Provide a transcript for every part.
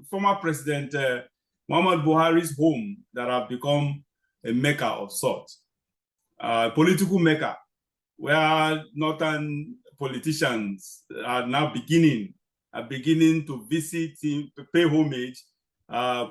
former President Muhammad Buhari's home that have become a mecca of sorts, political mecca, where northern politicians are now beginning to visit him, to pay homage.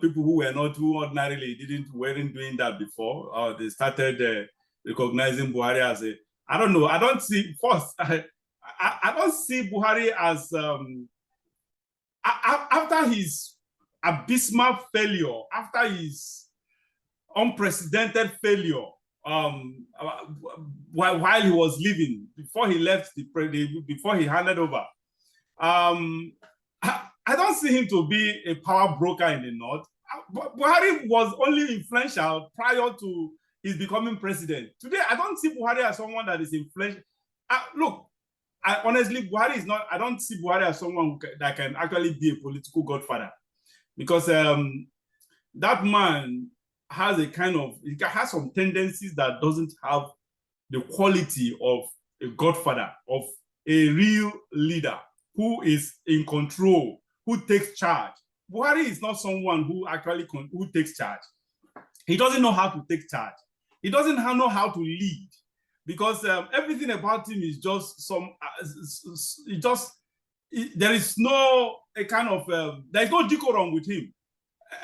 People who were not, who ordinarily weren't doing that before, they started recognizing Buhari as a, I don't know, I don't see, first, I don't see Buhari as, after his abysmal failure, after his unprecedented failure, while he was living, before he left before he handed over, I don't see him to be a power broker in the North. Buhari was only influential prior to his becoming president. Today, I don't see Buhari as someone that is influential. Look, honestly, Buhari is not, I don't see Buhari as someone that can actually be a political godfather, because that man has a kind of, he has some tendencies that doesn't have the quality of a godfather, of a real leader who is in control, who takes charge. Buhari is not someone who actually who takes charge. He doesn't know how to take charge. He doesn't know how to lead, because everything about him is just some, there is no a kind of, there is no decorum with him.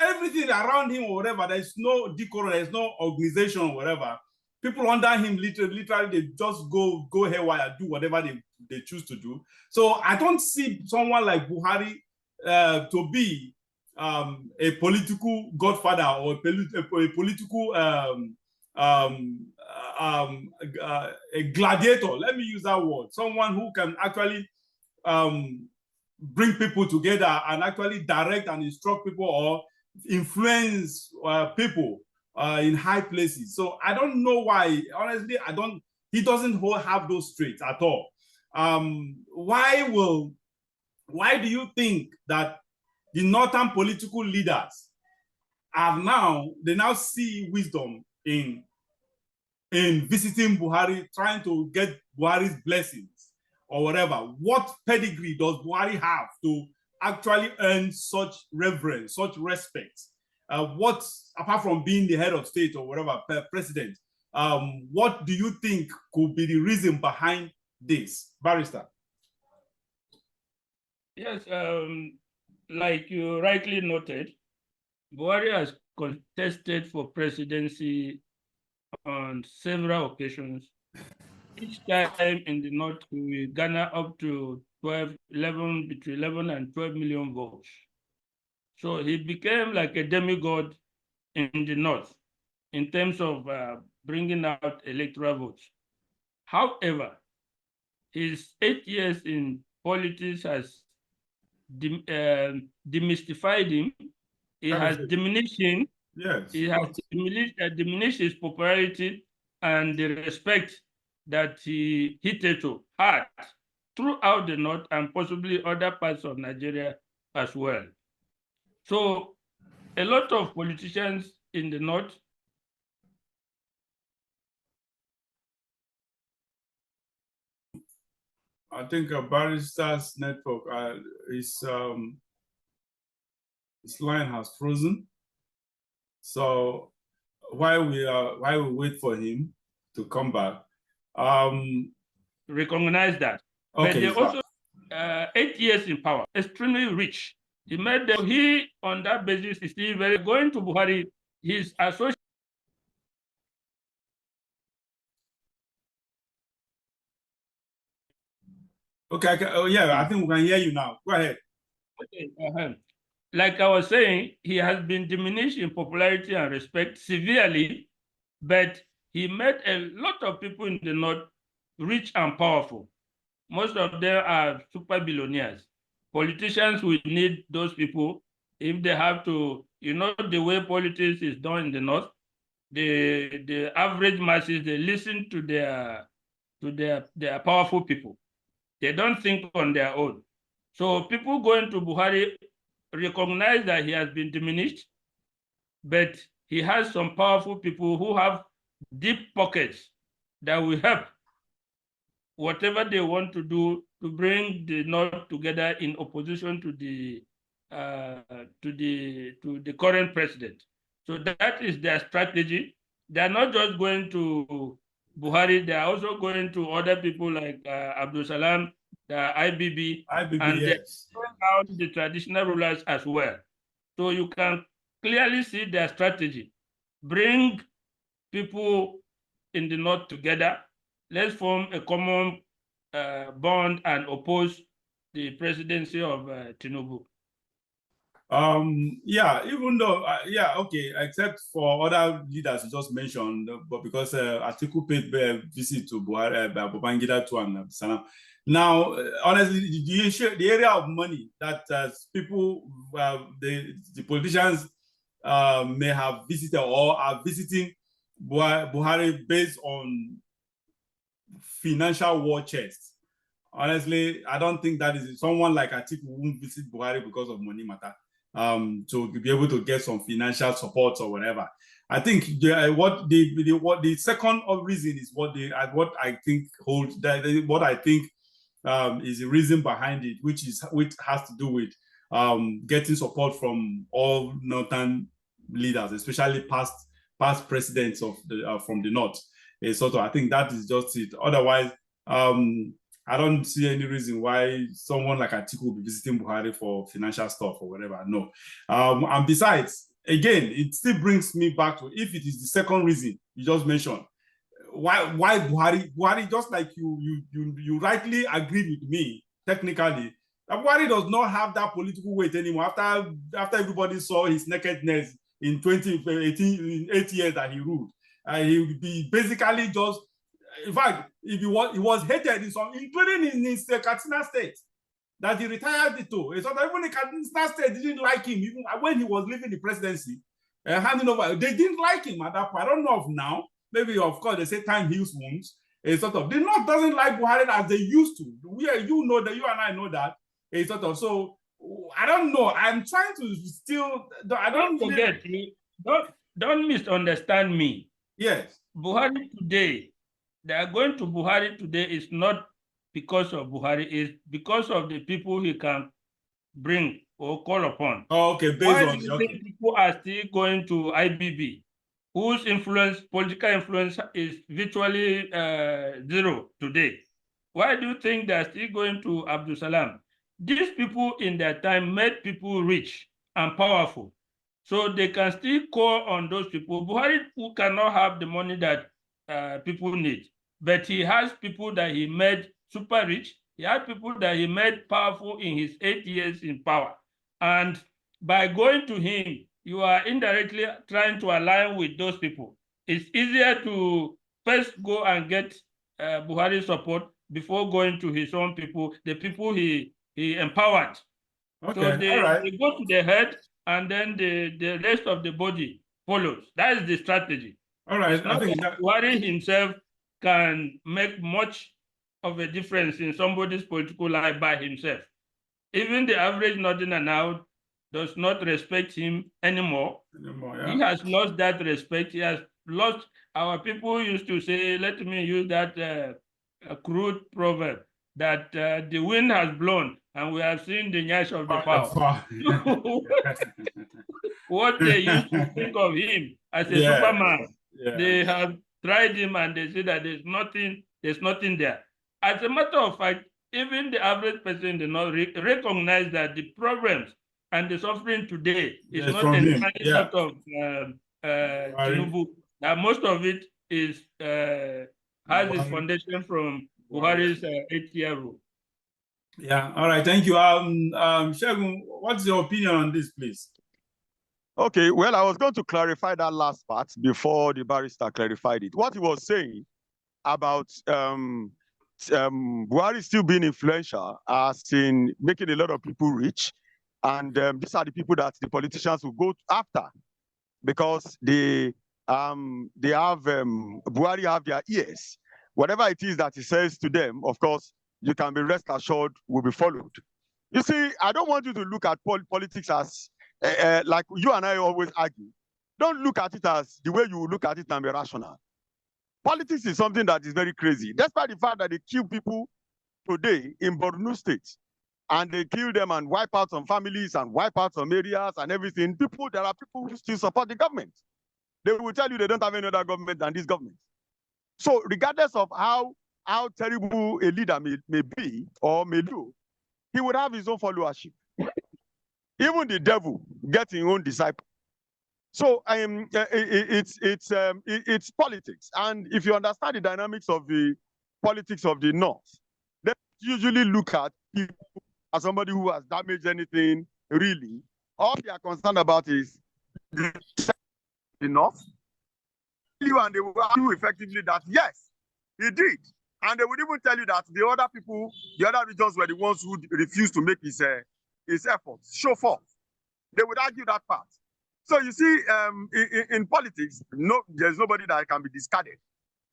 Everything around him or whatever, there is no decorum, there is no organization or whatever. People under him literally they just go haywire, do whatever they choose to do. So I don't see someone like Buhari to be a political godfather or a political a gladiator. Let me use that word. Someone who can actually bring people together and actually direct and instruct people or influence people in high places. So I don't know why, honestly, he doesn't have those traits at all. Why do you think that the northern political leaders they now see wisdom in visiting Buhari, trying to get Buhari's blessings or whatever? What pedigree does Buhari have to actually earn such reverence, such respect? What, apart from being the head of state or whatever, president, what do you think could be the reason behind this, Barrister? Yes, like you rightly noted, Buhari has contested for presidency on several occasions. Each time in the North, we garner up to between 11 and 12 million votes. So he became like a demigod in the North in terms of bringing out electoral votes. However, his 8 years in politics has demystified him. It has diminished him. Yes. It has diminished his popularity and the respect that he hitherto had throughout the North and possibly other parts of Nigeria as well. So a lot of politicians in the North I think a Barrister's network, his line has frozen. So while we wait for him to come back, recognize that. Okay, but they also 8 years in power, extremely rich. He made them, on that basis is still very going to Buhari, his associate. Okay, yeah, I think we can hear you now. Go ahead. Okay, like I was saying, he has been diminished in popularity and respect severely, but he made a lot of people in the North rich and powerful. Most of them are super billionaires. Politicians will need those people if they have to, the way politics is done in the North, the average masses, they listen to their powerful people. They don't think on their own. So people going to Buhari recognize that he has been diminished, but he has some powerful people who have deep pockets that will help whatever they want to do to bring the North together in opposition to the to the current president. So that is their strategy. They are not just going to Buhari, they are also going to other people like Abdul Salam, the IBB, and they're yes. throwing out the traditional rulers as well. So you can clearly see their strategy. Bring people in the north together. Let's form a common bond and oppose the presidency of Tinubu. Yeah, even though okay, except for other leaders you just mentioned, but because Atiku paid a visit to Buhari, Babangida too, and Sana. Now, honestly, the area of money that people, the politicians may have visited or are visiting Buhari based on financial war chest. Honestly, I don't think that is someone like Atiku won't visit Buhari because of money matter. To be able to get some financial support or whatever. I think what the second reason is what I think holds that what I think is the reason behind it, which has to do with getting support from all northern leaders, especially past presidents of the from the north. I think that is just it. Otherwise, I don't see any reason why someone like Atiku will be visiting Buhari for financial stuff or whatever. No. And besides, again, it still brings me back to if it is the second reason you just mentioned, why Buhari, just like you rightly agreed with me technically, that Buhari does not have that political weight anymore after everybody saw his nakedness in 2018, in 8 years that he ruled. He basically just, in fact, he was hated in some, including in his Katsina state, that he retired it to. So that even the Katsina state didn't like him, even when he was leaving the presidency, handing over. They didn't like him at that point. I don't know of now. Maybe, of course, they say time heals wounds. The North doesn't like Buhari as they used to. You know that, you and I know that. So I don't know. I'm trying to still. I don't forget. Don't misunderstand me. Yes. Buhari today, they are going to Buhari today is not because of Buhari, it's because of the people he can bring or call upon. Oh, okay. Why do you think people are still going to IBB, whose political influence is virtually zero today? Why do you think they're still going to Abdul Salam? These people in their time made people rich and powerful. So they can still call on those people. Buhari who cannot have the money that people need, but he has people that he made super rich. He had people that he made powerful in his 8 years in power. And by going to him, you are indirectly trying to align with those people. It's easier to first go and get Buhari's support before going to his own people, the people he empowered. Okay. So they go to the head, and then the rest of the body follows. That is the strategy. All right. It's not that Buhari himself can make much of a difference in somebody's political life by himself. Even the average northerner now does not respect him anymore. Yeah. He has lost that respect. He has lost. Our people used to say, let me use that crude proverb, that the wind has blown and we have seen the nyash of the fowl. What they used to think of him as a Superman, they have tried him and they say that there's nothing there. As a matter of fact, even the average person did not recognize that the problems and the suffering today is not entirely sort of Tinubu. Now, most of it is has its foundation from Buhari's 8-year rule. Yeah. All right. Thank you. Shegun, what's your opinion on this, please? Okay. Well, I was going to clarify that last part before the barrister clarified it. What he was saying about Buhari still being influential, as in making a lot of people rich, and these are the people that the politicians will go after, because they have Buhari have their ears. Whatever it is that he says to them, of course, you can be rest assured will be followed. You see, I don't want you to look at politics as like you and I always argue. Don't look at it as the way you look at it and be rational. Politics is something that is very crazy. Despite the fact that they kill people today in Borno State, and they kill them and wipe out some families and wipe out some areas and everything, there are people who still support the government. They will tell you they don't have any other government than this government. So regardless of how terrible a leader may be or may do, he would have his own followership. Even the devil gets his own disciple. So it's politics. And if you understand the dynamics of the politics of the North, they usually look at people as somebody who has damaged anything, really. All they are concerned about is the North. And they will argue effectively that, yes, he did. And they would even tell you that the other people, the other regions were the ones who refused to make his efforts show forth. They would argue that part. So you see, in politics, there's nobody that can be discarded.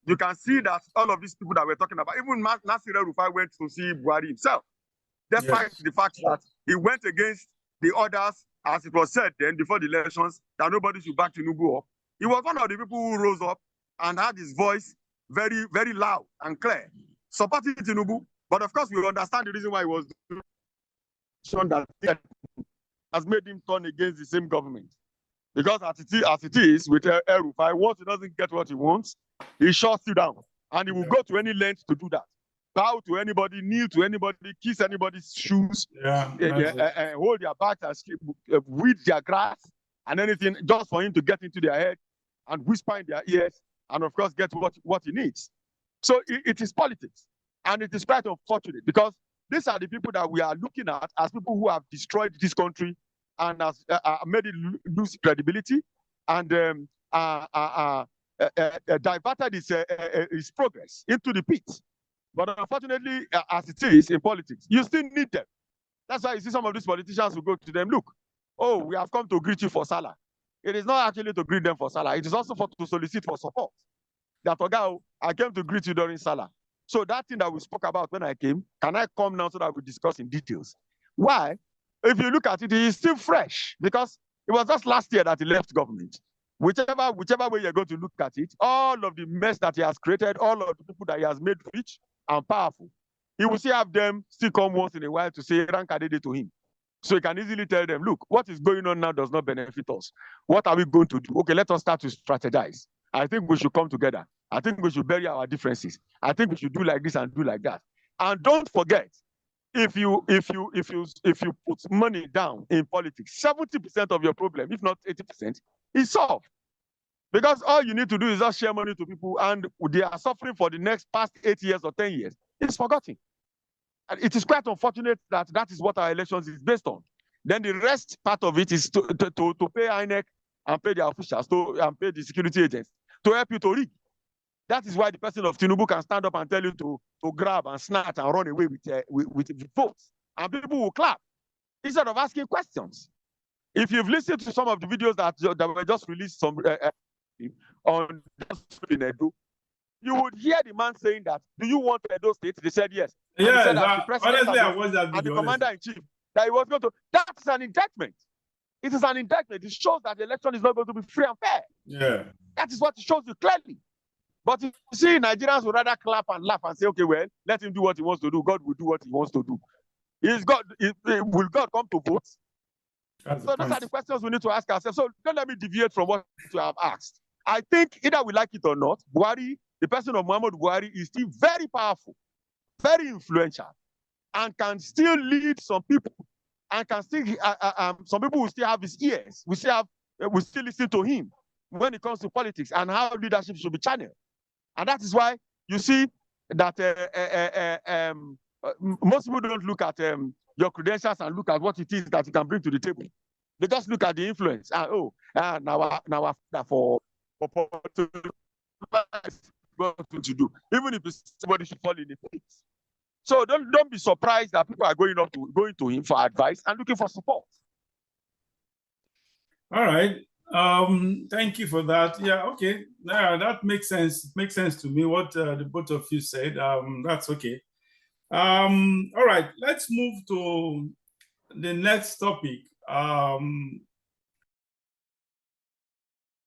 You can see that all of these people that we're talking about, even Nasir El-Rufai went to see Buhari himself, despite the fact that he went against the orders, as it was said then before the elections, that nobody should back Tinubu up. He was one of the people who rose up and had his voice very, very loud and clear, supporting Tinubu. But of course, we understand the reason why he was doing that has made him turn against the same government. Because as it is with El-Rufai, once he doesn't get what he wants, he shuts you down. And he will go to any length to do that. Bow to anybody, kneel to anybody, kiss anybody's shoes, hold their backs and weed their grass and anything, just for him to get into their head and whisper in their ears, and of course get what he needs. So it is politics. And it is quite unfortunate because these are the people that we are looking at as people who have destroyed this country and has made it lose credibility and diverted its progress into the pit. But unfortunately, as it is in politics, you still need them. That's why you see some of these politicians who go to them, look, oh, we have come to greet you for Salah. It is not actually to greet them for Salah. It is also to solicit for support. That, Oga, I came to greet you during Salah. So that thing that we spoke about when I came, can I come now so that we discuss in details? Why? If you look at it, he is still fresh because it was just last year that he left government. Whichever way you're going to look at it, all of the mess that he has created, all of the people that he has made rich and powerful, he will still have them still come once in a while to say rank adede to him. So he can easily tell them, look, what is going on now does not benefit us. What are we going to do? Okay, let us start to strategize. I think we should come together. I think we should bury our differences. I think we should do like this and do like that. And don't forget, if you put money down in politics, 70% of your problem, if not 80%, is solved. Because all you need to do is just share money to people, and they are suffering for the past 8 years or 10 years. It's forgotten. And it is quite unfortunate that that is what our elections is based on. Then the rest part of it is to pay INEC and pay the officials, and pay the security agents to help you to rig. That is why the person of Tinubu can stand up and tell you to grab and snatch and run away with votes. And people will clap instead of asking questions. If you've listened to some of the videos that were just released on Edo, you would hear the man saying that, do you want Edo State? They said yes. Yeah, honestly, I watched that video. And the commander-in-chief, that he was going to, that's an indictment. It is an indictment. It shows that the election is not going to be free and fair. Yeah. That is what it shows you clearly. But you see, Nigerians would rather clap and laugh and say, okay, well, let him do what he wants to do. God will do what he wants to do. Will God come to vote? So those are the questions we need to ask ourselves. So don't let me deviate from what you have asked. I think either we like it or not, Buhari, the person of Muhammad Buhari, is still very powerful, very influential, and can still lead some people, and can still some people will still have his ears. We still listen to him when it comes to politics and how leadership should be channeled. And that is why you see that most people don't look at your credentials and look at what it is that you can bring to the table. They just look at the influence. Now for to do, even if somebody should fall in the pit. So don't be surprised that people are going to him for advice and looking for support. All right. Thank you for that. Yeah, okay. Yeah, that makes sense. It makes sense to me what the both of you said. That's okay. All right, let's move to the next topic.